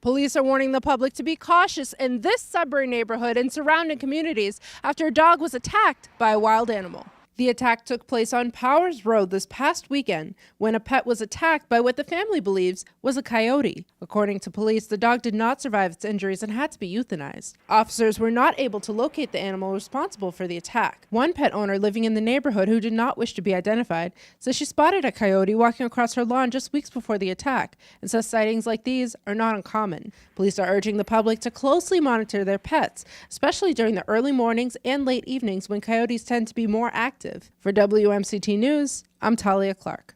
Police are warning the public to be cautious in this Sudbury neighborhood and surrounding communities after a dog was attacked by a wild animal. The attack took place on Powers Road this past weekend when a pet was attacked by what the family believes was a coyote. According to police, the dog did not survive its injuries and had to be euthanized. Officers were not able to locate the animal responsible for the attack. One pet owner living in the neighborhood who did not wish to be identified says she spotted a coyote walking across her lawn just weeks before the attack and says sightings like these are not uncommon. Police are urging the public to closely monitor their pets, especially during the early mornings and late evenings when coyotes tend to be more active. For WMCT News, I'm Talia Clarke.